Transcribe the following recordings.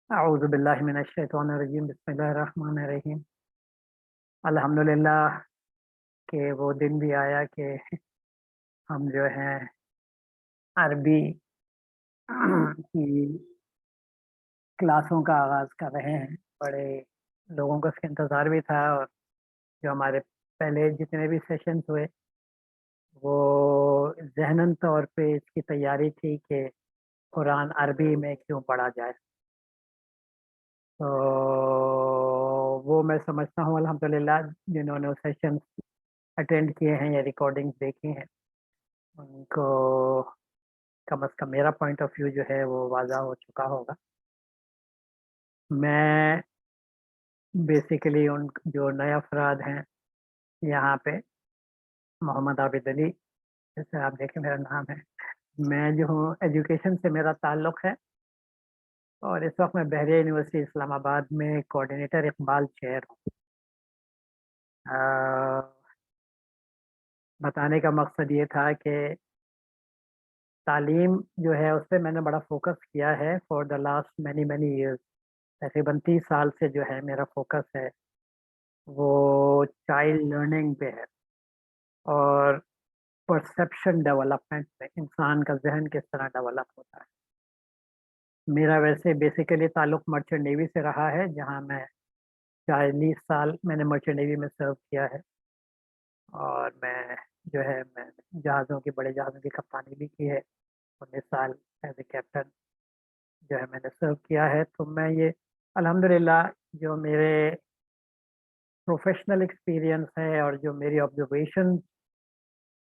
اعوذ باللہ من الشیطان الرجیم، بسم اللہ الرحمن الرحیم۔ الحمدللہ کہ وہ دن بھی آیا کہ ہم جو ہیں عربی کی کلاسوں کا آغاز کر رہے ہیں۔ بڑے لوگوں کو اس کا انتظار بھی تھا، اور جو ہمارے پہلے جتنے بھی سیشنز ہوئے وہ ذہناً طور پہ اس کی تیاری تھی کہ قرآن عربی میں کیوں پڑھا جائے۔ تو وہ میں سمجھتا ہوں الحمدللہ جنہوں نے سیشن اٹینڈ کیے ہیں یا ریکارڈنگ دیکھی ہیں ان کو کم از کم میرا پوائنٹ آف ویو جو ہے وہ واضح ہو چکا ہوگا۔ میں بیسیکلی ان جو نئے افراد ہیں یہاں پہ، محمد عابد علی جیسے آپ دیکھیں میرا نام ہے، میں جو ہوں ایجوکیشن سے میرا تعلق ہے، اور اس وقت میں بحریہ یونیورسٹی اسلام آباد میں کوآرڈینیٹر اقبال چیئر ہوں۔ بتانے کا مقصد یہ تھا کہ تعلیم جو ہے اس پہ میں نے بڑا فوکس کیا ہے for the last many many years. تقریباً 30 سال سے جو ہے میرا فوکس ہے وہ چائلڈ لرننگ پہ ہے، اور پرسیپشن ڈیولپمنٹ پہ، انسان کا ذہن کس طرح ڈیولپ ہوتا ہے۔ میرا ویسے بیسیکلی تعلق مرچنٹ نیوی سے رہا ہے، جہاں میں 40 سال میں نے مرچنٹ نیوی میں سرو کیا ہے، اور میں جہازوں کی بڑے جہازوں کی کپتانی بھی کی ہے۔ 19 سال ایز اے کیپٹن جو ہے میں نے سرو کیا ہے۔ تو میں یہ الحمدللہ جو میرے پروفیشنل ایکسپیرینس ہے اور جو میری آبزرویشن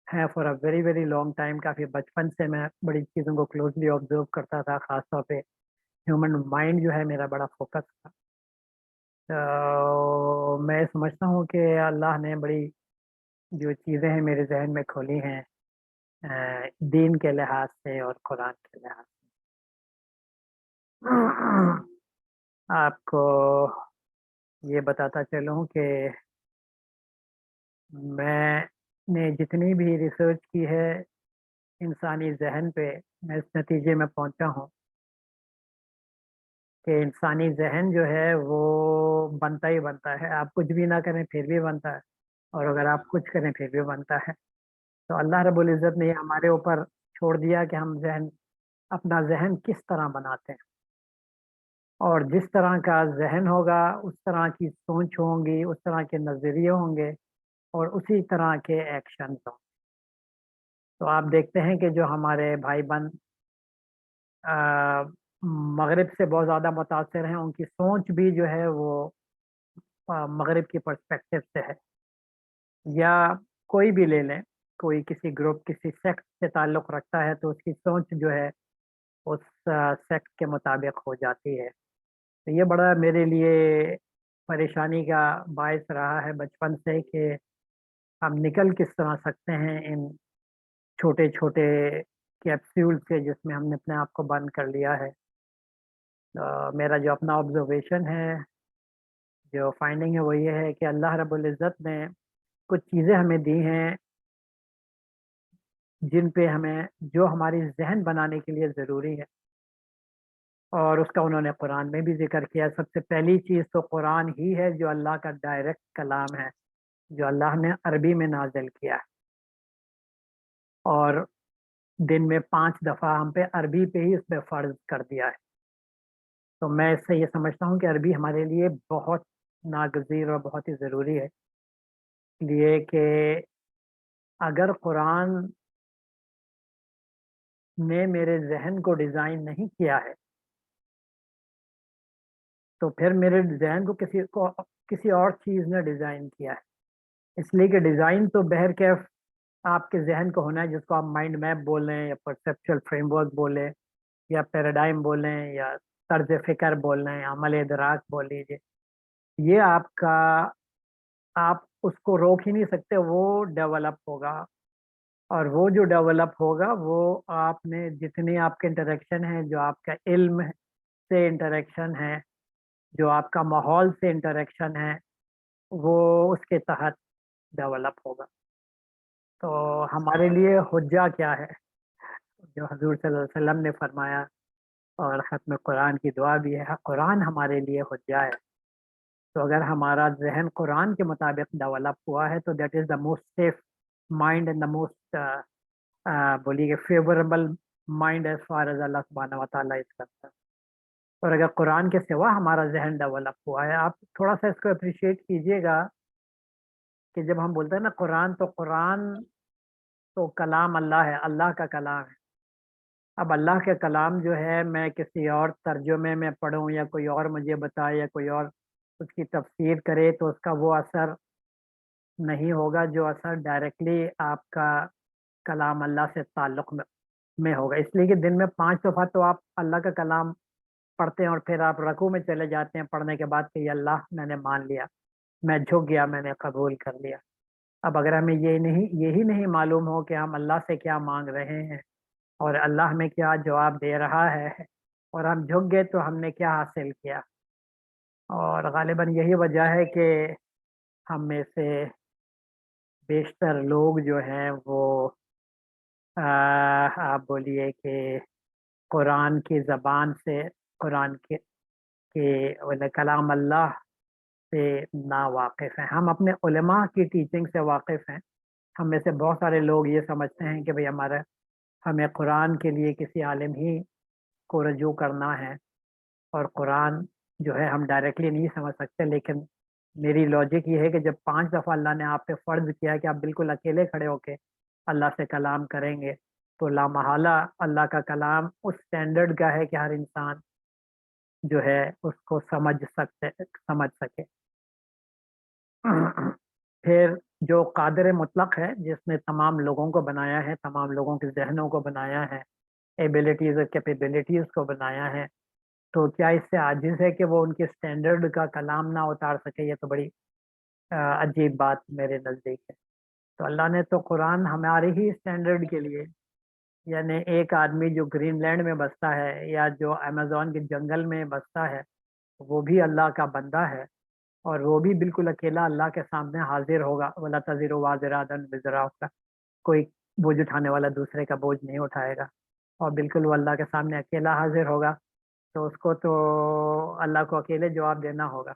ہے for a very very long time, کافی بچپن سے میں بڑی چیزوں کو کلوزلی آبزرو کرتا تھا، خاص طور پہ ہیومن مائنڈ جو ہے میرا بڑا فوکس تھا۔ تو میں سمجھتا ہوں کہ اللہ نے بڑی جو چیزیں ہیں میرے ذہن میں کھولی ہیں دین کے لحاظ سے اور قرآن کے لحاظ سے۔ آپ کو یہ بتاتا چلوں کہ میں نے جتنی بھی ریسرچ کی ہے انسانی ذہن پہ، میں اس نتیجے میں پہنچا ہوں کہ انسانی ذہن جو ہے وہ بنتا ہی بنتا ہے، آپ کچھ بھی نہ کریں پھر بھی بنتا ہے، اور اگر آپ کچھ کریں پھر بھی بنتا ہے۔ تو اللہ رب العزت نے یہ ہمارے اوپر چھوڑ دیا کہ ہم اپنا ذہن کس طرح بناتے ہیں، اور جس طرح کا ذہن ہوگا اس طرح کی سوچ ہوں گی، اس طرح کے نظریے ہوں گے، اور اسی طرح کے ایکشن ہوں۔ تو آپ دیکھتے ہیں کہ جو ہمارے بھائی بہن مغرب سے بہت زیادہ متاثر ہیں، ان کی سوچ بھی جو ہے وہ مغرب کی پرسپیکٹو سے ہے، یا کوئی بھی لے لیں، کوئی کسی گروپ کسی سیکٹ سے تعلق رکھتا ہے تو اس کی سوچ جو ہے اس سیکٹ کے مطابق ہو جاتی ہے۔ تو یہ بڑا میرے لیے پریشانی کا باعث رہا ہے بچپن سے کہ ہم نکل کس طرح سکتے ہیں ان چھوٹے چھوٹے کیپسول سے جس میں ہم نے اپنے آپ کو بند کر لیا ہے۔ میرا جو اپنا آبزرویشن ہے، جو فائنڈنگ ہے وہ یہ ہے کہ اللہ رب العزت نے کچھ چیزیں ہمیں دی ہیں جن پہ ہمیں جو ہماری ذہن بنانے کے لیے ضروری ہے، اور اس کا انہوں نے قرآن میں بھی ذکر کیا۔ سب سے پہلی چیز تو قرآن ہی ہے جو اللہ کا ڈائریکٹ کلام ہے، جو اللہ نے عربی میں نازل کیا ہے، اور دن میں 5 دفعہ ہم پہ عربی پہ ہی اس پہ فرض کر دیا ہے۔ تو میں اس سے یہ سمجھتا ہوں کہ عربی ہمارے لیے بہت ناگزیر اور بہت ہی ضروری ہے، اس لیے کہ اگر قرآن نے میرے ذہن کو ڈیزائن نہیں کیا ہے تو پھر میرے ذہن کو کسی اور چیز نے ڈیزائن کیا ہے۔ اس لیے کہ ڈیزائن تو بہرکیف آپ کے ذہن کو ہونا ہے، جس کو آپ مائنڈ میپ بولیں یا پرسیپچل فریم ورک بولیں یا پیراڈائم بولیں یا طرز فکر بولیں، عمل ادراک بول لیجیے، یہ آپ اس کو روک ہی نہیں سکتے، وہ ڈیولپ ہوگا، اور وہ جو ڈیولپ ہوگا وہ آپ نے جتنی آپ کے انٹریکشن ہے، جو آپ کا علم سے انٹریکشن ہے، جو آپ کا ماحول سے انٹریکشن ہے، وہ اس کے تحت ڈیولپ ہوگا۔ تو ہمارے لیے حجہ کیا ہے؟ جو حضور صلی اللہ علیہ وسلم نے فرمایا اور ختم قرآن کی دعا بھی ہے قرآن ہمارے لیے حجہ ہے. تو اگر ہمارا ذہن قرآن کے مطابق ڈیولپ ہوا ہے تو that is the most safe mind and the most بولیے کہ favourable mind as far as اللہ سبحانہ و تعالیٰ اس کرتا ہے. اور اگر قرآن کے سوا ہمارا ذہن ڈیولپ ہوا ہے, آپ تھوڑا سا اس کو اپریشیٹ کیجئے گا کہ جب ہم بولتے ہیں نا قرآن تو کلام اللہ ہے, اللہ کا کلام ہے. اب اللہ کے کلام جو ہے میں کسی اور ترجمے میں پڑھوں یا کوئی اور مجھے بتائے یا کوئی اور اس کی تفسیر کرے تو اس کا وہ اثر نہیں ہوگا جو اثر ڈائریکٹلی آپ کا کلام اللہ سے تعلق میں ہوگا. اس لیے کہ دن میں 5 دفعہ تو آپ اللہ کا کلام پڑھتے ہیں اور پھر آپ رکوع میں چلے جاتے ہیں پڑھنے کے بعد کہ یا اللہ میں نے مان لیا, میں جھک گیا, میں نے قبول کر لیا. اب اگر ہمیں یہی نہیں معلوم ہو کہ ہم اللہ سے کیا مانگ رہے ہیں اور اللہ ہمیں کیا جواب دے رہا ہے اور ہم جھک گئے تو ہم نے کیا حاصل کیا. اور غالباً یہی وجہ ہے کہ ہم میں سے بیشتر لوگ جو ہیں وہ آپ بولیے کہ قرآن کی زبان سے قرآن کے کلام اللہ سے نا واقف ہیں. ہم اپنے علماء کی ٹیچنگ سے واقف ہیں. ہم میں سے بہت سارے لوگ یہ سمجھتے ہیں کہ بھئی ہمیں قرآن کے لیے کسی عالم ہی کو رجوع کرنا ہے اور قرآن جو ہے ہم ڈائریکٹلی نہیں سمجھ سکتے. لیکن میری لاجک یہ ہے کہ جب 5 دفعہ اللہ نے آپ پہ فرض کیا کہ آپ بالکل اکیلے کھڑے ہو کے اللہ سے کلام کریں گے تو لامحالہ اللہ کا کلام اس سٹینڈرڈ کا ہے کہ ہر انسان جو ہے اس کو سمجھ سکے. پھر جو قادر مطلق ہے جس نے تمام لوگوں کو بنایا ہے, تمام لوگوں کے ذہنوں کو بنایا ہے, ایبلٹیز اور کیپیبلٹیز کو بنایا ہے, تو کیا اس سے عاجز ہے کہ وہ ان کے سٹینڈرڈ کا کلام نہ اتار سکے؟ یہ تو بڑی عجیب بات میرے نزدیک ہے. تو اللہ نے تو قرآن ہمارے ہی سٹینڈرڈ کے لیے, یعنی ایک آدمی جو گرین لینڈ میں بستا ہے یا جو امیزون کے جنگل میں بستا ہے وہ بھی اللہ کا بندہ ہے اور وہ بھی بالکل اکیلا اللہ کے سامنے حاضر ہوگا. وَلَا تَزِرُ وَازِرَةٌ وِزْرَ أُخْرَىٰ, کوئی بوجھ اٹھانے والا دوسرے کا بوجھ نہیں اٹھائے گا اور بالکل وہ اللہ کے سامنے اکیلا حاضر ہوگا. تو اس کو تو اللہ کو اکیلے جواب دینا ہوگا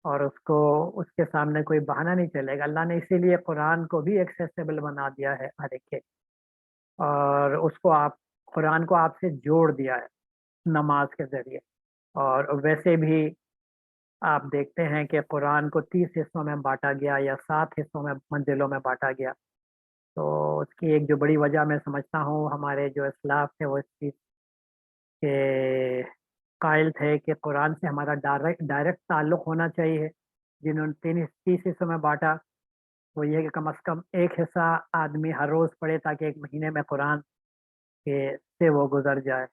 اور اس کے سامنے کوئی بہانہ نہیں چلے گا. اللہ نے اسی لیے قرآن کو بھی ایکسیسیبل بنا دیا ہے ہر ایک کے, اور قرآن کو آپ سے جوڑ دیا ہے نماز کے ذریعے. اور ویسے بھی آپ دیکھتے ہیں کہ قرآن کو 30 حصوں میں بانٹا گیا یا 7 حصوں میں منزلوں میں بانٹا گیا. تو اس کی ایک جو بڑی وجہ میں سمجھتا ہوں ہمارے جو اسلاف تھے وہ اس چیز کے قائل تھے کہ قرآن سے ہمارا ڈائریکٹ تعلق ہونا چاہیے. جنہوں نے 30 حصوں میں بانٹا وہ یہ کہ کم از کم ایک حصہ آدمی ہر روز پڑھے تاکہ ایک مہینے میں قرآن سے وہ گزر جائے.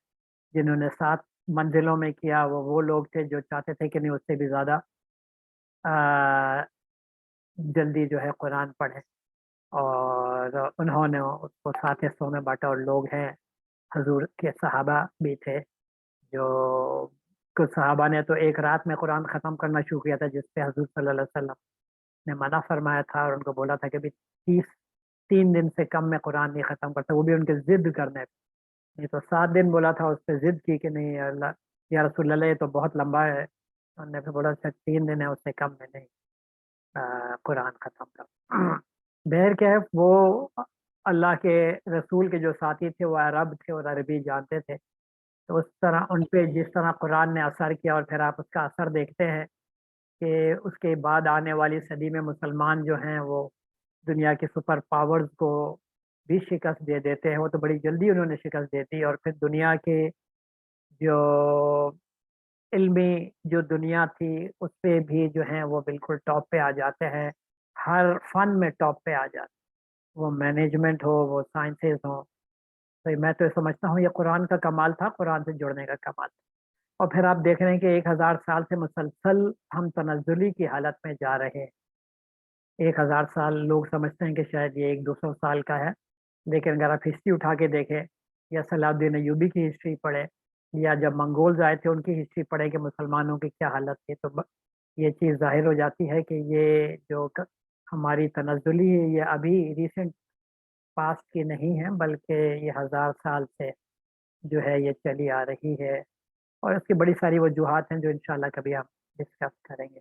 جنہوں نے 7 منزلوں میں کیا وہ لوگ تھے جو چاہتے تھے کہ نہیں اس سے بھی زیادہ جلدی جو ہے قرآن پڑھے, اور انہوں نے اس کو 7 حصوں میں بانٹا. اور لوگ ہیں حضور کے صحابہ بھی تھے جو کچھ صحابہ نے تو ایک رات میں قرآن ختم کرنا شروع کیا تھا جس پہ حضور صلی اللہ علیہ وسلم نے منع فرمایا تھا اور ان کو بولا تھا کہ 3 دن سے کم میں قرآن نہیں ختم کرتا, وہ بھی ان کے ضد کرنے پہ. نہیں تو 7 دن بولا تھا, اس پہ ضد کی کہ نہیں اللہ یا رسول اللہ یہ تو بہت لمبا ہے. انہوں نے پھر بولا 3 دن ہے, اس سے کم میں نہیں قرآن ختم کر. بہر کیا ہے وہ اللہ کے رسول کے جو ساتھی تھے وہ عرب تھے اور عربی جانتے تھے, تو اس طرح ان پہ جس طرح قرآن نے اثر کیا اور پھر آپ اس کا اثر دیکھتے ہیں کہ اس کے بعد آنے والی صدی میں مسلمان جو ہیں وہ دنیا کے سپر پاورز کو بھی شکست دے دیتے ہیں. وہ تو بڑی جلدی انہوں نے شکست دے دی اور پھر دنیا کے جو علمی جو دنیا تھی اس پہ بھی جو ہیں وہ بالکل ٹاپ پہ آ جاتے ہیں. ہر فن میں ٹاپ پہ آ جاتے ہیں, وہ مینجمنٹ ہو وہ سائنسز ہوں. تو میں تو سمجھتا ہوں یہ قرآن کا کمال تھا, قرآن سے جڑنے کا کمال تھا. اور پھر آپ دیکھ رہے ہیں کہ 1000 سال سے مسلسل ہم تنزلی کی حالت میں جا رہے ہیں. 1000 سال لوگ سمجھتے ہیں کہ شاید یہ 100-200 سال کا ہے, لیکن اگر آپ ہسٹری اٹھا کے دیکھیں یا صلاح الدین ایوبی کی ہسٹری پڑھیں یا جب منگولز آئے تھے ان کی ہسٹری پڑھیں کہ مسلمانوں کی کیا حالت تھی, تو یہ چیز ظاہر ہو جاتی ہے کہ یہ جو ہماری تنزلی ہے یہ ابھی ریسنٹ پاسٹ کی نہیں ہے بلکہ یہ 1000 سال سے جو ہے یہ چلی آ رہی ہے، اور اس کی بڑی ساری وجوہات ہیں جو انشاءاللہ کبھی ہم ڈسکس کریں گے۔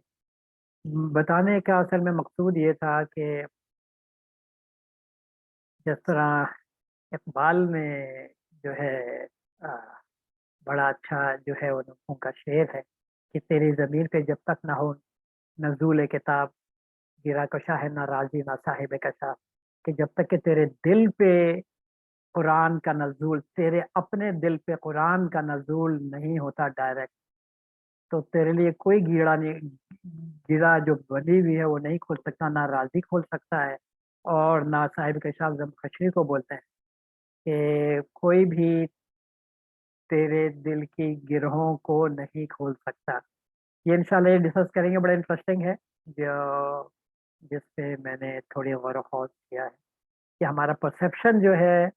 بتانے کا اصل میں مقصود یہ تھا کہ جس طرح اقبال میں جو ہے آ، بڑا اچھا جو ہے ان کا شعر ہے کہ تیری ضمیر پہ جب تک نہ ہو نزول کتاب، گرا کشا ہے نہ راضی نہ صاحب کشا، کہ جب تک کہ تیرے دل پہ قرآن کا نزول، تیرے اپنے دل پہ قرآن کا نزول نہیں ہوتا ڈائریکٹ، تو تیرے لیے کوئی گیڑا نہیں، گیڑا جو بنی ہوئی ہے وہ نہیں کھول سکتا، نہ راضی کھول سکتا ہے اور نہ صاحب کشاف زمخشری کو بولتے ہیں کہ کوئی بھی تیرے دل کی گرہوں کو نہیں کھول سکتا۔ یہ انشاءاللہ یہ ڈسکس کریں گے، بڑا انٹرسٹنگ ہے، جو جس پہ میں نے تھوڑی غور و خوض کیا ہے کہ ہمارا پرسیپشن جو ہے،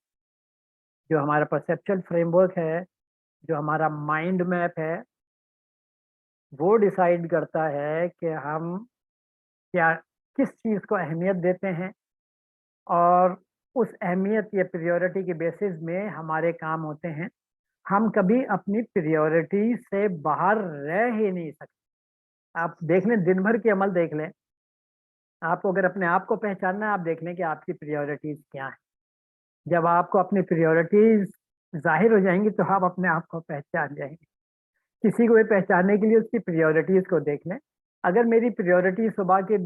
جو ہمارا پرسیپچل فریم ورک ہے، جو ہمارا مائنڈ میپ ہے، وہ ڈیسائیڈ کرتا ہے کہ ہم کیا کس چیز کو اہمیت دیتے ہیں، اور اس اہمیت یا پریورٹی کے بیسس میں ہمارے کام ہوتے ہیں۔ ہم کبھی اپنی پریورٹی سے باہر رہ ہی نہیں سکتے۔ آپ دیکھ لیں، دن بھر کے عمل دیکھ لیں، آپ کو اگر اپنے آپ کو پہچاننا ہے، آپ دیکھ لیں کہ آپ کی پریورٹیز کیا ہیں۔ جب آپ کو اپنی پریورٹیز ظاہر ہو جائیں گی تو آپ اپنے آپ کو پہچان جائیں گے۔ کسی کو بھی پہچاننے کے لیے اس کی پریورٹیز کو دیکھ لیں۔ اگر میری پریورٹی صبح کے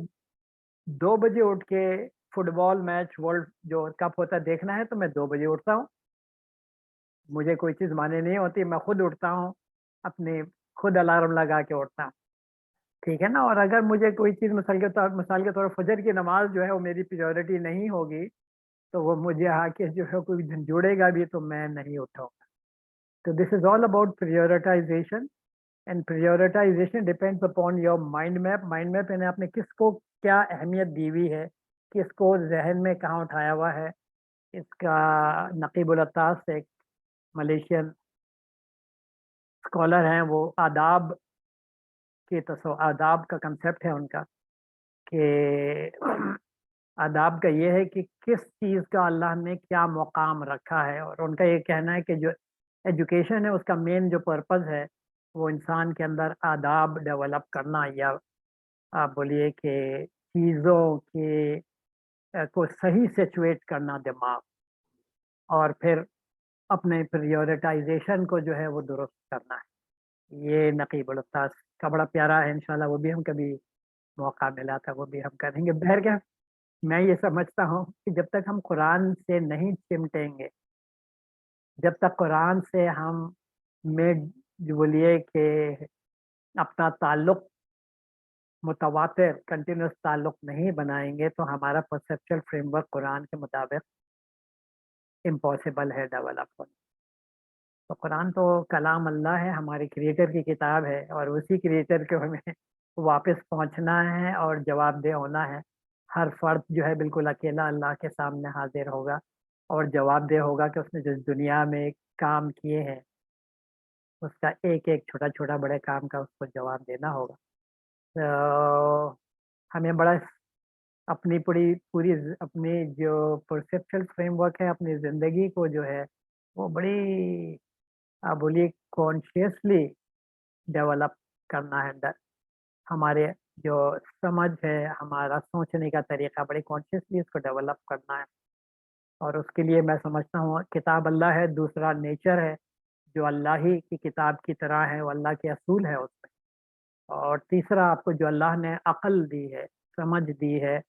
2 بجے اٹھ کے فٹ بال میچ ورلڈ جو کپ ہوتا ہے دیکھنا ہے تو میں 2 بجے اٹھتا ہوں، مجھے کوئی چیز مانے نہیں ہوتی، میں خود اٹھتا ہوں، اپنے خود الارم لگا کے اٹھتا ہوں، ٹھیک ہے نا۔ اور اگر مجھے کوئی چیز مثال کے طور پر فجر کی نماز جو ہے وہ میری پریورٹی نہیں ہوگی تو وہ مجھے آ کے جو ہے کوئی جھنجھوڑے گا بھی تو میں نہیں اٹھاؤں گا۔ تو this is all about prioritization, and prioritization depends upon your mind map۔ Mind map یعنی آپ نے کس کو کیا اہمیت دی ہوئی ہے، کس کو ذہن میں کہاں اٹھایا ہوا ہے۔ اس کا نقیب العطاس ایک ملیشین اسکالر ہیں، وہ آداب کا کنسیپٹ ہے ان کا کہ آداب کا یہ ہے کہ کس چیز کا اللہ نے کیا مقام رکھا ہے، اور ان کا یہ کہنا ہے کہ جو ایجوکیشن ہے اس کا مین جو پرپز ہے وہ انسان کے اندر آداب ڈیولپ کرنا، یا آپ بولیے کہ چیزوں کے کو صحیح سچویٹ کرنا دماغ، اور پھر اپنے پریورٹائزیشن کو جو ہے وہ درست کرنا ہے۔ یہ نقیب الاستاذ کا بڑا پیارا ہے، انشاءاللہ وہ بھی ہم کبھی موقع ملا تھا وہ بھی ہم کریں گے۔ بہر کیا، میں یہ سمجھتا ہوں کہ جب تک ہم قرآن سے نہیں چمٹیں گے، جب تک قرآن سے ہم میں جو بولیے کہ اپنا تعلق متواتر کنٹینیوس تعلق نہیں بنائیں گے تو ہمارا پرسیپچل فریم ورک قرآن کے مطابق امپاسبل ہے ڈیولپ ہونا۔ تو قرآن تو کلام اللہ ہے، ہمارے کریٹر کی کتاب ہے، اور اسی کریٹر کو ہمیں واپس پہنچنا ہے اور جواب دہ ہونا ہے۔ ہر فرد جو ہے بالکل اکیلا اللہ کے سامنے حاضر ہوگا اور جواب دہ ہوگا کہ اس نے جس دنیا میں کام کیے ہیں اس کا ایک ایک چھوٹا چھوٹا بڑے کام کا اس کو جواب دینا ہوگا۔ تو ہمیں بڑا اپنی پوری اپنی جو پرسیپچل فریم ورک ہے اپنی زندگی کو جو ہے وہ بڑی آپ بولیے کانشیسلی ڈیولپ کرنا ہے۔ ہمارے جو سمجھ ہے، ہمارا سوچنے کا طریقہ بڑی کانشیسلی اس کو ڈیولپ کرنا ہے، اور اس کے لیے میں سمجھتا ہوں کتاب اللہ ہے، دوسرا نیچر ہے جو اللہ ہی کی کتاب کی طرح ہے، وہ اللہ کے اصول ہے اس میں، اور تیسرا آپ کو جو اللہ نے عقل دی ہے، سمجھ دی ہے،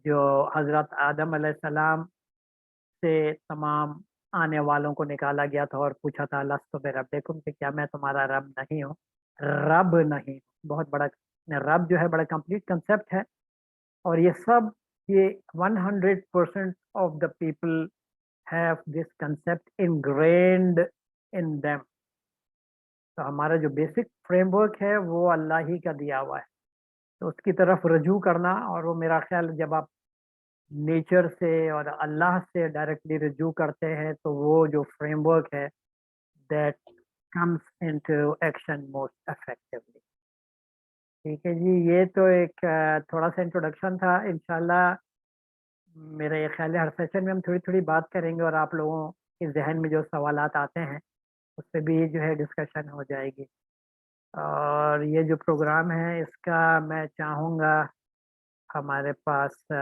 جو حضرت آدم علیہ السلام سے تمام آنے والوں کو نکالا گیا تھا اور پوچھا تھا لست بربکم کہ کیا میں تمہارا رب نہیں ہوں، رب نہیں، بہت بڑا رب جو ہے بڑا کمپلیٹ کنسیپٹ ہے، اور یہ سب یہ 100% of the people have this concept ingrained in them. تو ہمارا جو بیسک فریم ورک ہے وہ اللہ ہی کا دیا ہوا ہے، تو اس کی طرف رجوع کرنا، اور وہ میرا خیال جب آپ نیچر سے اور اللہ سے ڈائریکٹلی رجوع کرتے ہیں تو وہ جو فریم ورک ہے that comes into action most effectively. ٹھیک ہے جی، یہ تو ایک تھوڑا سا انٹروڈکشن تھا۔ انشاءاللہ میرا یہ خیال ہے ہر سیشن میں ہم تھوڑی تھوڑی بات کریں گے، اور آپ لوگوں کے ذہن میں جو سوالات آتے ہیں اس پہ بھی جو ہے ڈسکشن ہو جائے گی. اور یہ جو پروگرام ہے اس کا میں چاہوں گا ہمارے پاس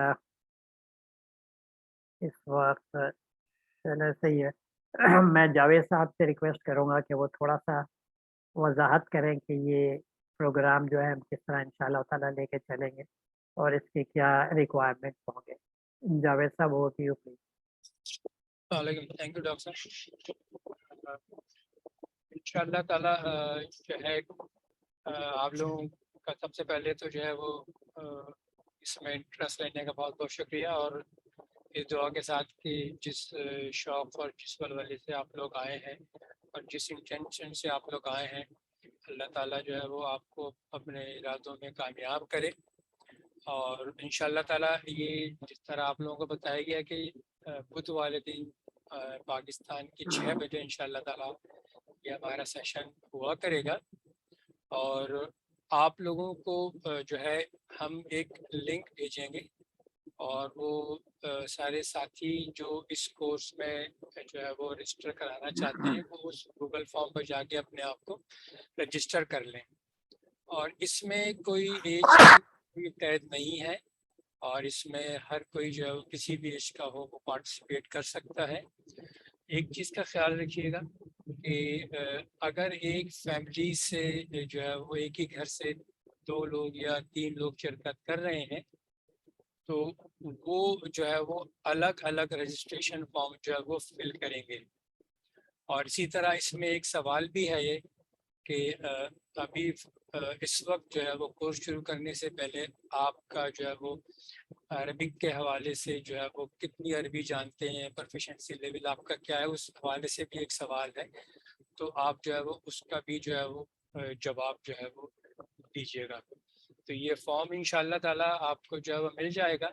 اس وقت چلے صحیح ہے. میں جاوید صاحب سے ریکویسٹ کروں گا کہ وہ تھوڑا سا وضاحت کریں کہ یہ پروگرام جو ہے ہم کس طرح انشاءاللہ تعالیٰ لے کے چلیں گے اور اس کی کیا ریکوائرمنٹس ہوں گے. جاوید صاحب وہ کی پلیز. تھینک یو ڈاکٹر صاحب. ان شاء اللہ تعالیٰ جو ہے آپ لوگوں کا سب سے پہلے تو جو ہے وہ اس میں انٹرسٹ لینے کا بہت بہت شکریہ, اور اس دعا کے ساتھ کہ جس شوق اور جس ولولے سے آپ لوگ آئے ہیں اور جس انٹینشن سے آپ لوگ آئے ہیں, اللہ تعالیٰ جو ہے وہ آپ کو اپنے ارادوں میں کامیاب کرے. اور ان شاء اللہ تعالیٰ یہ جس طرح آپ لوگوں کو بتایا گیا کہ بدھ والے دن پاکستان کی 6 بجے ان شاء اللہ تعالیٰ یہ ہمارا سیشن ہوا کرے گا, اور آپ لوگوں کو جو ہے ہم ایک لنک بھیجیں گے, اور وہ سارے ساتھی جو اس کورس میں جو ہے وہ رجسٹر کرانا چاہتے ہیں وہ اس گوگل فارم پر جا کے اپنے آپ کو رجسٹر کر لیں. اور اس میں کوئی ایج کی قید نہیں ہے, اور اس میں ہر کوئی جو ہے کسی بھی ایج کا ہو وہ پارٹیسپیٹ کر سکتا ہے. ایک چیز کا خیال رکھیے گا کہ اگر ایک فیملی سے جو ہے وہ ایک ہی گھر سے 2 لوگ یا 3 لوگ شرکت کر رہے ہیں تو وہ جو ہے وہ الگ الگ رجسٹریشن فارم جو ہے وہ فل کریں گے. اور اسی طرح اس میں ایک سوال بھی ہے یہ کہ ابھی اس وقت جو ہے وہ کورس شروع کرنے سے پہلے آپ کا جو ہے وہ عربک کے حوالے سے جو ہے وہ کتنی عربی جانتے ہیں, پروفیشنسی لیول آپ کا کیا ہے, اس حوالے سے بھی ایک سوال ہے. تو آپ جو ہے وہ اس کا بھی جو ہے وہ جواب جو ہے وہ دیجیے گا. تو یہ فارم ان شاء اللہ تعالیٰ آپ کو جو ہے وہ مل جائے گا,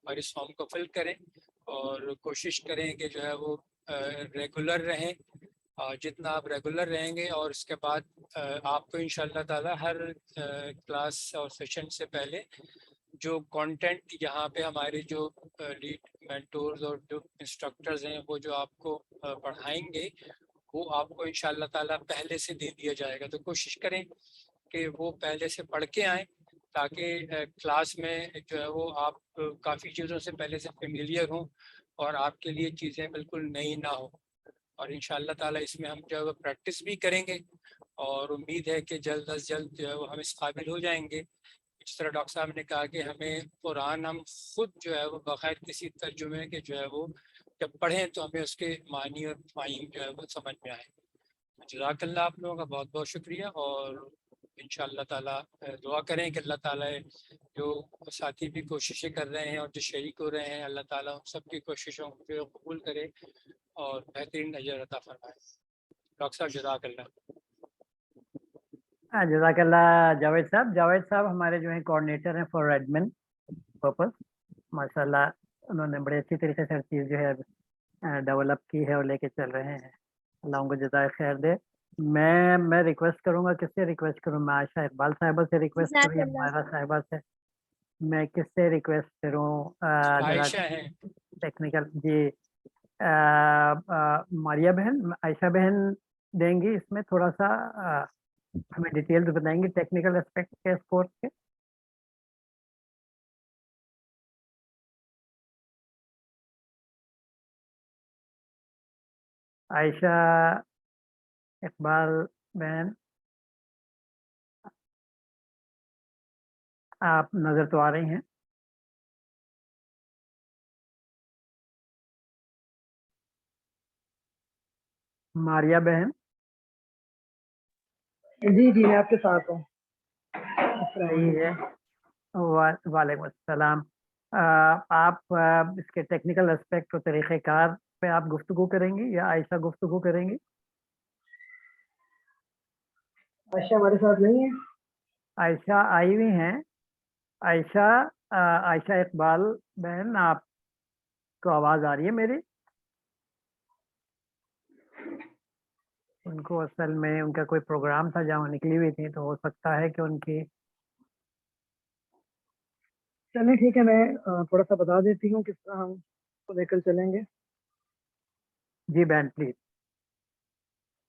اور اس فارم کو فل کریں اور کوشش کریں کہ جو ہے وہ ریگولر رہیں. جتنا آپ ریگولر رہیں گے, اور اس کے بعد آپ کو ان شاء اللہ تعالیٰ ہر کلاس اور سیشن سے پہلے جو کانٹینٹ یہاں پہ ہمارے جو لیڈ مینٹورز اور جو انسٹرکٹرز ہیں وہ جو آپ کو پڑھائیں گے وہ آپ کو ان شاء اللہ تعالیٰ پہلے سے دے دیا جائے گا. تو کوشش کریں کہ وہ پہلے سے پڑھ کے آئیں تاکہ کلاس میں جو ہے وہ آپ کافی چیزوں سے پہلے سے فیملیئر ہوں اور آپ کے لیے چیزیں بالکل نئی نہ ہوں. اور ان شاء اللہ تعالیٰ اس میں ہم جو ہے وہ پریکٹس بھی کریں گے, اور امید ہے کہ جلد از جلد جو ہے وہ ہم اس قابل ہو جائیں گے. جس طرح ڈاکٹر صاحب نے کہا کہ ہمیں قرآن ہم خود جو ہے وہ بغیر کسی ترجمے کے جو ہے وہ جب پڑھیں تو ہمیں اس کے معنی اور مفاہیم جو ہے وہ سمجھ میں آئے. جزاک اللہ آپ لوگوں کا بہت بہت شکریہ, اور ان شاء اللہ تعالیٰ دعا کریں کہ اللہ تعالیٰ جو ساتھی بھی کوششیں کر رہے ہیں اور جو شریک ہو رہے ہیں اللہ تعالیٰ ان سب کی کوششوں کو قبول کرے اور بہترین اجر عطا فرمائے. ڈاکٹر صاحب جزاک اللہ. جزاک اللہ جاوید صاحب. جاوید صاحب ہمارے جو ہیں کوآرڈینیٹر ہیں فار ایڈمن پرپز. ماشاء اللہ انہوں نے بڑے اچھی طریقے سے ہر چیز جو ہے ڈیولپ کی ہے اور لے کے چل رہے ہیں. اللہ ان کو جزائے خیر دے. میں ریکویسٹ کروں گا, کس سے ریکویسٹ کروں؟ میں عائشہ اقبال صاحبہ سے ریکویسٹ کروں یا مائرہ صاحبہ سے؟ میں کس سے ریکویسٹ کروں؟ عائشہ ہیں ٹیکنیکل جی ماریہ بہن, عائشہ بہن دیں گی اس میں تھوڑا سا ہمیں ڈیٹیلز بتائیں گے ٹیکنیکل اسپیکٹ کے اس کورس کے. عائشہ اقبال بہن آپ نظر تو آ رہی ہیں. ماریہ بہن جی جی میں آپ کے ساتھ ہوں. صحیح ہے. وعلیکم السلام. آپ اس کے ٹیکنیکل اسپیکٹ اور طریقہ کار پہ آپ گفتگو کریں گی یا عائشہ گفتگو کریں گی؟ عائشہ ہمارے ساتھ نہیں ہے. عائشہ آئی ہوئی ہیں. عائشہ اقبال بہن آپ کو آواز آ رہی ہے میری؟ ان کو اصل میں ان کا کوئی پروگرام تھا جہاں نکلی ہوئی تھی, تو ہو سکتا ہے کہ ان کی. چلیں ٹھیک ہے, میں تھوڑا سا بتا دیتی ہوں کس طرح ہم کو لے کر چلیں گے. جی بہن پلیز.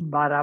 12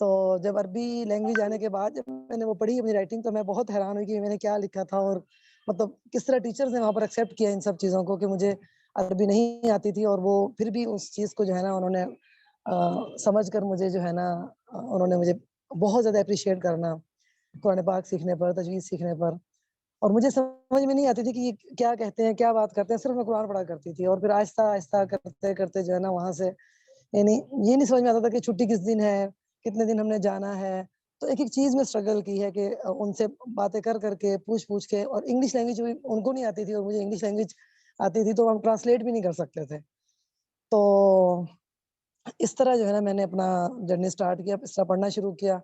تو جب عربی لینگویج آنے کے بعد جب میں نے وہ پڑھی اپنی رائٹنگ تو میں بہت حیران ہوئی کہ میں نے کیا لکھا تھا، اور مطلب کس طرح ٹیچرز نے وہاں پر ایکسیپٹ کیا ان سب چیزوں کو کہ مجھے عربی نہیں آتی تھی، اور وہ پھر بھی اس چیز کو جو ہے نا انہوں نے سمجھ کر مجھے جو ہے نا انہوں نے مجھے بہت زیادہ اپریشیٹ کرنا قرآن پاک سیکھنے پر، تجوید سیکھنے پر. اور مجھے سمجھ میں نہیں آتی تھی کہ یہ کیا کہتے ہیں، کیا بات کرتے ہیں، صرف میں قرآن پڑھا کرتی تھی. اور پھر آہستہ آہستہ کرتے کرتے جو ہے نا وہاں سے یعنی یہ نہیں سمجھ میں آتا تھا کہ چھٹی کس دن ہے، کتنے دن ہم نے جانا ہے. تو ایک ایک چیز میں اسٹرگل کی ہے کہ ان سے باتیں کر کے پوچھ کے، اور انگلش لینگویج بھی ان کو نہیں آتی تھی اور مجھے انگلش لینگویج آتی تھی، تو ہم ٹرانسلیٹ بھی نہیں کر سکتے تھے. تو اس طرح جو ہے نا میں نے اپنا جرنی اسٹارٹ کیا، اس طرح پڑھنا شروع کیا.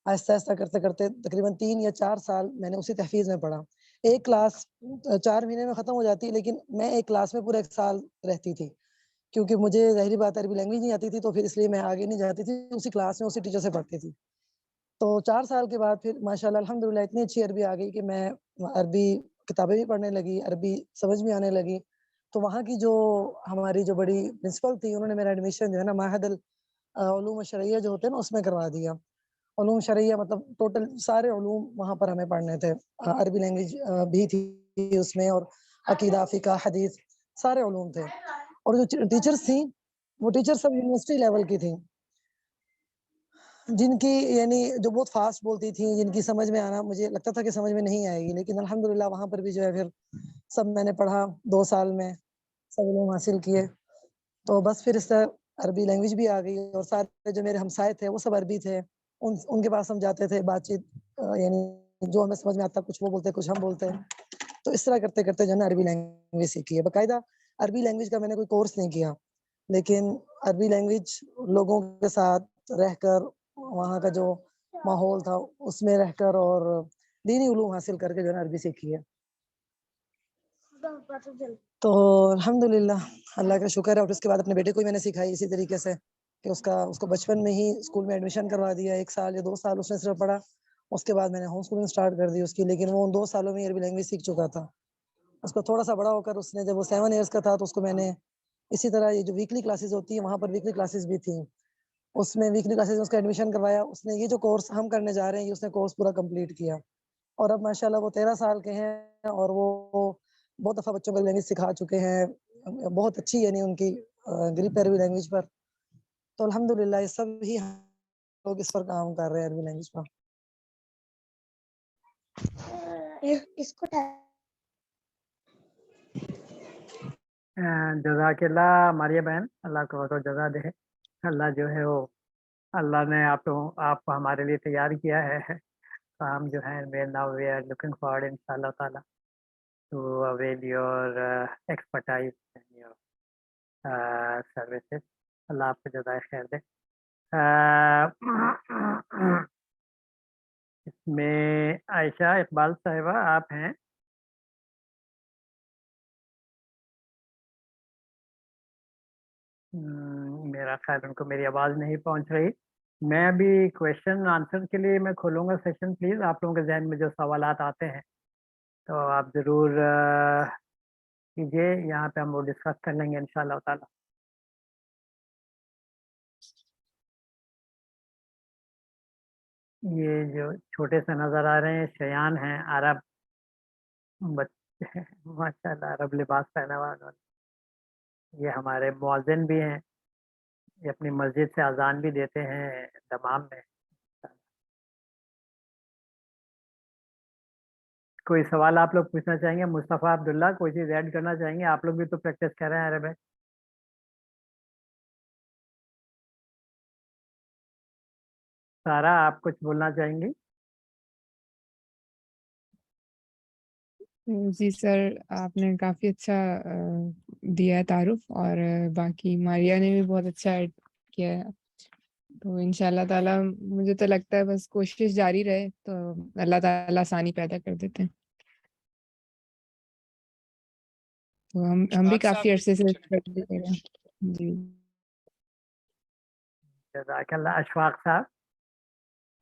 آہستہ آہستہ کرتے کرتے تقریباً 3 یا 4 سال میں نے اسی تحفیظ میں پڑھا. ایک کلاس 4 مہینے میں ختم ہو جاتی، لیکن میں ایک کلاس میں پورا 1 سال رہتی تھی، کیونکہ مجھے ظاہری بات عربی لینگویج نہیں آتی تھی، تو پھر اس لیے میں آگے نہیں جاتی تھی، اسی کلاس میں اسی ٹیچر سے پڑھتی تھی. تو 4 سال کے بعد پھر ماشاءاللہ الحمدللہ اتنی اچھی عربی آ گئی کہ میں عربی کتابیں بھی پڑھنے لگی، عربی سمجھ میں آنے لگی. تو وہاں کی جو ہماری جو بڑی پرنسپل تھی، انہوں نے میرا ایڈمیشن جو ہے نا معہد العلوم الشرعیہ جو ہوتے ہیں نا اس میں کروا دیا. علوم شرعیہ مطلب ٹوٹل سارے علوم وہاں پر ہمیں پڑھنے تھے. عربی لینگویج بھی تھی اس میں، اور عقیدہ، فقہ، حدیث، سارے علوم تھے. اور جو ٹیچرز تھیں وہ ٹیچر سب یونیورسٹی لیول کی تھیں، جن کی یعنی جو بہت فاسٹ بولتی تھیں، جن کی سمجھ میں آنا مجھے لگتا تھا کہ سمجھ میں نہیں آئے گی، لیکن الحمدللہ وہاں پر بھی جو ہے پھر سب میں نے پڑھا. 2 سال میں سب علوم حاصل کیے. تو بس پھر اس طرح عربی لینگویج بھی آ گئی، اور سارے جو میرے ہمسائے تھے وہ سب عربی تھے. ان کے پاس ہم جاتے تھے، بات چیت یعنی جو ہمیں سمجھ میں آتا کچھ وہ بولتے کچھ ہم بولتے. تو اس طرح کرتے کرتے جو ہے نا عربی لینگویج سیکھی ہے. باقاعدہ عربی لینگویج کا میں نے کوئی کورس نہیں کیا، لیکن عربی لینگویج لوگوں کے ساتھ رہ کر، وہاں کا جو ماحول تھا اس میں رہ کر، اور دینی علوم حاصل کر کے جو ہے نا عربی سیکھی ہے. تو الحمدللہ اللہ کا شکر ہے. اور اس کے بعد اپنے بیٹے کو بھی میں نے سکھائی اسی طریقے سے کہ اس کو بچپن میں ہی اسکول میں ایڈمیشن کروا دیا. 1 سال یا 2 سال اس نے صرف پڑھا، اس کے بعد میں نے ہوم اسکولنگ اسٹارٹ کر دی اس کی. لیکن وہ ان 2 سالوں میں عربی لینگویج سیکھ چکا تھا. اس کو تھوڑا سا بڑا ہو کر اس نے، جب وہ 7 ایئرس کا تھا، تو اس کو میں نے اسی طرح یہ جو ویکلی کلاسز ہوتی ہیں، وہاں پر ویکلی کلاسز بھی تھیں، اس میں ویکلی کلاسز میں اس کا ایڈمیشن کروایا. اس نے یہ جو کورس ہم کرنے جا رہے ہیں، یہ اس نے کورس پورا کمپلیٹ کیا. اور اب ماشاءاللہ وہ 13 سال کے ہیں، اور وہ بہت دفعہ بچوں کو لینگویج سکھا چکے ہیں. بہت اچھی یعنی ان کی گرپ ہے عربی لینگویج پر. تو الحمدللہ یہ سب ہی لوگ اس پر کام کر رہے ہیں عربی لینگویج پر. جزاک اللہ ماریہ بہن، اللہ کو بہت جزا دے. اللہ جو ہے وہ اللہ نے آپ ہمارے لیے تیار کیا ہے. تو ہم جو ہیں now we are looking forward ان شاء اللہ تعالیٰ to avail your expertise and your services. اللہ آپ کو جزائے خیر دے. اس میں عائشہ اقبال صاحبہ آپ ہیں؟ میرا خیال ان کو میری آواز نہیں پہنچ رہی. میں ابھی کویشچن آنسر کے لیے میں کھولوں گا سیشن. پلیز آپ لوگوں کے ذہن میں جو سوالات آتے ہیں تو آپ ضرور کیجیے. یہاں پہ ہم وہ ڈسکس کر لیں گے انشاءاللہ تعالیٰ. یہ جو چھوٹے سے نظر آ رہے ہیں شیان ہیں، عرب بچے ہیں ماشاء اللہ، عرب لباس پہنا ہوا انہوں نے. یہ ہمارے مؤذن بھی ہیں، یہ اپنی مسجد سے اذان بھی دیتے ہیں دمام میں. کوئی سوال آپ لوگ پوچھنا چاہیں گے؟ مصطفیٰ عبداللہ کوئی چیز ایڈ کرنا چاہیں گے؟ آپ لوگ بھی تو پریکٹس کر رہے ہیں عرب ہے. سارا آپ کچھ بولنا چاہیں گی؟ جی سر، آپ نے کافی اچھا دیا ہے تعارف، اور باقی ماریہ نے بھی بہت اچھا ایڈ کیا ہے. تو انشاءاللہ تعالیٰ مجھے تو لگتا ہے بس کوشش جاری رہے تو اللہ تعالیٰ آسانی پیدا کر دیتے ہیں. تو ہم بھی کافی عرصے سے جی. جزاک اللہ. اشفاق صاحب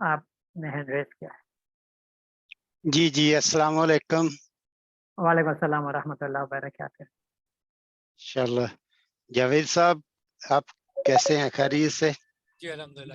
آپ نے ہینڈ ریز کیا ہے. جی السلام علیکم. وعلیکم السلام ورحمۃ اللہ وبرکاتہ. انشاءاللہ. جاوید صاحب آپ کیسے ہیں؟ خیریت سے؟ جی الحمدللہ.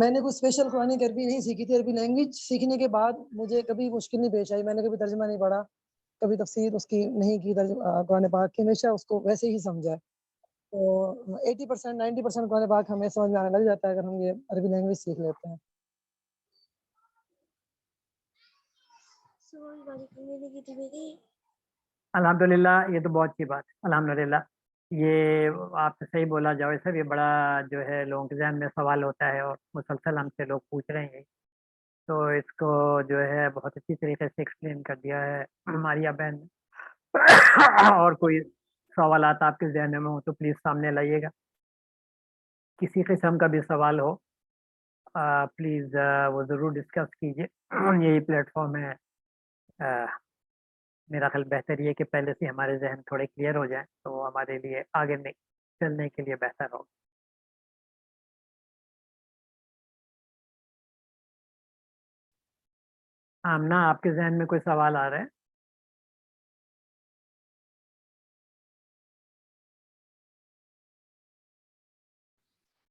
میں نے کوئی اسپیشل قرآن کی عربی نہیں سیکھی تھی. عربی لینگویج سیکھنے کے بعد مجھے کبھی مشکل نہیں پیش آئی. میں نے کبھی ترجمہ نہیں پڑھا, کبھی تفسیر اس کی نہیں کی قرآن پاک کی, ہمیشہ اس کو ویسے ہی سمجھا. تو 80% 90% قرآن پاک ہمیں سمجھ میں آنے لگ جاتا ہے اگر ہم یہ عربی لینگویج سیکھ لیتے ہیں. الحمدللہ, یہ تو بہت اچھی بات ہے. الحمدللہ, یہ آپ سے صحیح بولا جاوید صاحب, یہ بڑا جو ہے لوگوں کے ذہن میں سوال ہوتا ہے اور مسلسل ہم سے لوگ پوچھ رہے ہیں, تو اس کو جو ہے بہت اچھی طریقے سے ایکسپلین کر دیا ہے ماریا بہن نے. اور کوئی سوالات آپ کے ذہن میں ہو تو پلیز سامنے لائیے گا. کسی قسم کا بھی سوال ہو پلیز وہ ضرور ڈسکس کیجیے. یہی پلیٹ فارم ہے. میرا خیال بہتر یہ کہ پہلے سے ہمارے ذہن تھوڑے کلیئر ہو جائیں تو ہمارے لیے آگے چلنے کے لیے بہتر ہوگا. آمنہ, آپ کے ذہن میں کوئی سوال آ رہا ہے؟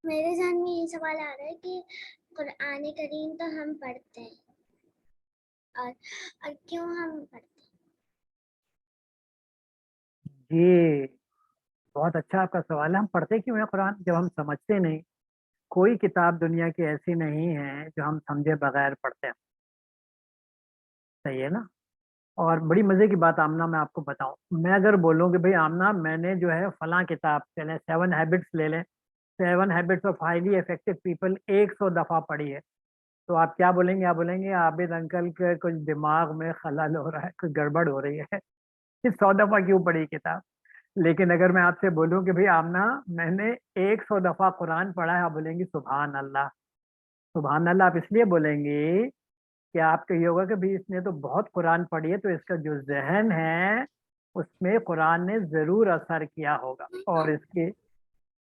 میرے ذہن میں یہ سوال آ رہا ہے کہ قرآن کریم تو ہم پڑھتے ہیں اور کیوں ہم پڑھتے ہیں؟ جی بہت اچھا آپ کا سوال ہے. ہم پڑھتے کیوں ہیں قرآن جب ہم سمجھتے نہیں؟ کوئی کتاب دنیا کی ایسی نہیں ہے جو ہم سمجھے بغیر پڑھتے ہیں. صحیح ہے نا؟ اور بڑی مزے کی بات آمنہ میں آپ کو بتاؤں, میں اگر بولوں کہ بھئی آمنہ میں نے جو ہے فلاں کتاب چلیں 7 ہیبٹس لے لیں, 7 habits of highly effective people 100 دفعہ پڑھی ہے, تو آپ کیا بولیں گے؟ آپ بولیں گے عابد انکل کے کچھ دماغ میں خلل ہو رہا ہے, کچھ گڑبڑ ہو رہی ہے, 100 دفعہ کیوں پڑھی کتاب. لیکن اگر میں آپ سے بولوں کہ بھئی آمنہ میں نے 100 دفعہ قرآن پڑھا ہے, آپ بولیں گی سبحان اللہ. سبحان اللہ آپ اس لیے بولیں گی کہ آپ کو یہ ہوگا کہ بھئی اس نے تو بہت قرآن پڑھی ہے, تو اس کا جو ذہن ہے اس میں قرآن نے ضرور اثر کیا ہوگا, اور اس کی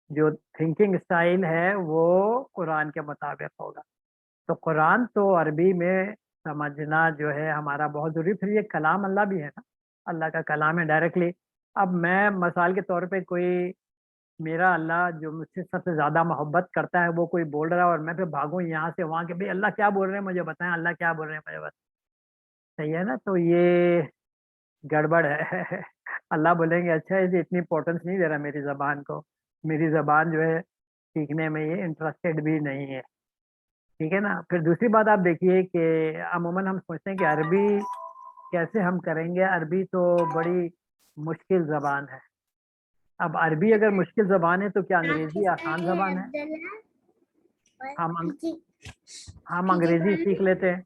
جو تھنکنگ اسٹائل ہے وہ قرآن کے مطابق ہوگا. تو قرآن تو عربی میں سمجھنا جو ہے ہمارا بہت ضروری. پھر یہ کلام اللہ بھی ہے نا, اللہ کا کلام ہے ڈائریکٹلی. اب میں مثال کے طور پہ کوئی میرا اللہ جو مجھ سے سب سے زیادہ محبت کرتا ہے وہ کوئی بول رہا ہے اور میں پھر بھاگوں یہاں سے وہاں کے بھئی اللہ کیا بول رہے ہیں مجھے بتائیں, اللہ کیا بول رہے ہیں مجھے بتائیں. صحیح ہے نا؟ تو یہ گڑبڑ ہے. اللہ بولیں گے اچھا اسے اتنی امپورٹنس نہیں دے رہا میری زبان کو, میری زبان جو ہے سیکھنے میں یہ انٹرسٹیڈ بھی نہیں ہے. ٹھیک ہے نا؟ پھر دوسری بات آپ دیکھیے کہ عموماً ہم سوچتے ہیں کہ عربی کیسے ہم کریں گے, عربی تو بڑی مشکل زبان ہے. اب عربی اگر مشکل زبان ہے تو کیا انگریزی آسان زبان ہے؟ ہم انگریزی سیکھ لیتے ہیں,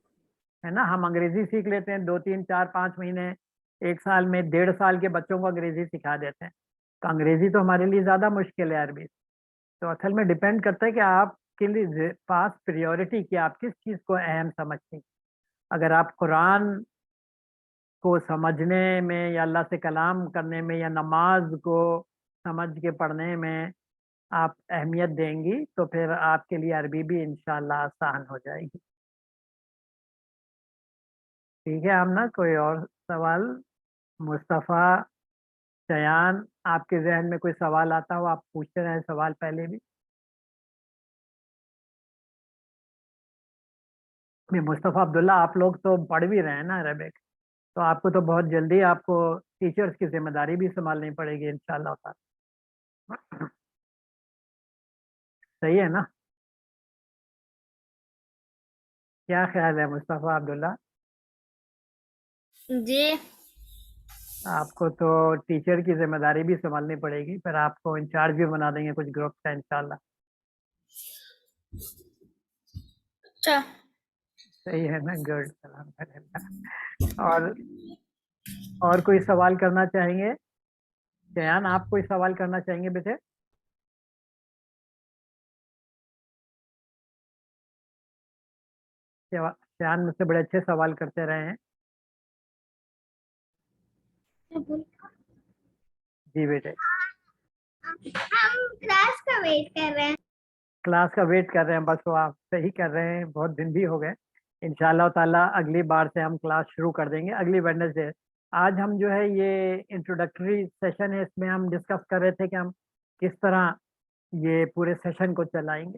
ہے نا, ہم انگریزی سیکھ لیتے ہیں 2 3 4 5 مہینے 1 سال میں 1.5 سال کے بچوں کو انگریزی سکھا دیتے ہیں. تو انگریزی تو ہمارے لیے زیادہ مشکل ہے عربی. تو اصل میں ڈیپینڈ کرتا ہے کہ آپ کے لیے پاس پریورٹی کیا, آپ کس چیز کو اہم سمجھتے ہیں. اگر آپ قرآن کو سمجھنے میں یا اللہ سے کلام کرنے میں یا نماز کو سمجھ کے پڑھنے میں آپ اہمیت دیں گی تو پھر آپ کے لیے عربی بھی انشاءاللہ آسان ہو جائے گی. ٹھیک ہے آمنہ, کوئی اور سوال؟ مصطفیٰ, شیان, آپ کے ذہن میں کوئی سوال آتا ہو آپ پوچھتے رہے سوال پہلے بھی. مصطفیٰ عبداللہ, آپ لوگ تو پڑھ بھی رہے ہیں نا عربک, تو آپ کو تو بہت جلدی آپ کو ٹیچرز کی ذمہ داری بھی سنبھالنی پڑے گی انشاءاللہ تعالی. صحیح ہے نا؟ کیا خیال ہے مصطفیٰ عبداللہ؟ جی آپ کو تو ٹیچر کی ذمہ داری بھی سنبھالنی پڑے گی, پھر آپ کو انچارج بھی بنا دیں گے کچھ گروپ کا انشاءاللہ. اچھا, صحیح ہے نا؟ گڈ, الحمدللہ. اور کوئی سوال کرنا چاہیں گے؟ شیان, آپ کوئی سوال کرنا چاہیں گے بیٹے؟ شیان مجھ سے بڑے اچھے سوال کرتے رہے ہیں. جی بیٹے. ہم کلاس کا ویٹ کر رہے ہیں. کلاس کا ویٹ کر رہے ہیں, بس وہ آپ صحیح کر رہے ہیں, بہت دن بھی ہو گئے. انشاءاللہ تعالیٰ اگلی بار سے ہم کلاس شروع کر دیں گے اگلی ویڈنسڈے. آج ہم جو ہے یہ انٹروڈکٹری سیشن ہے, اس میں ہم ڈسکس کر رہے تھے کہ ہم کس طرح یہ پورے سیشن کو چلائیں گے.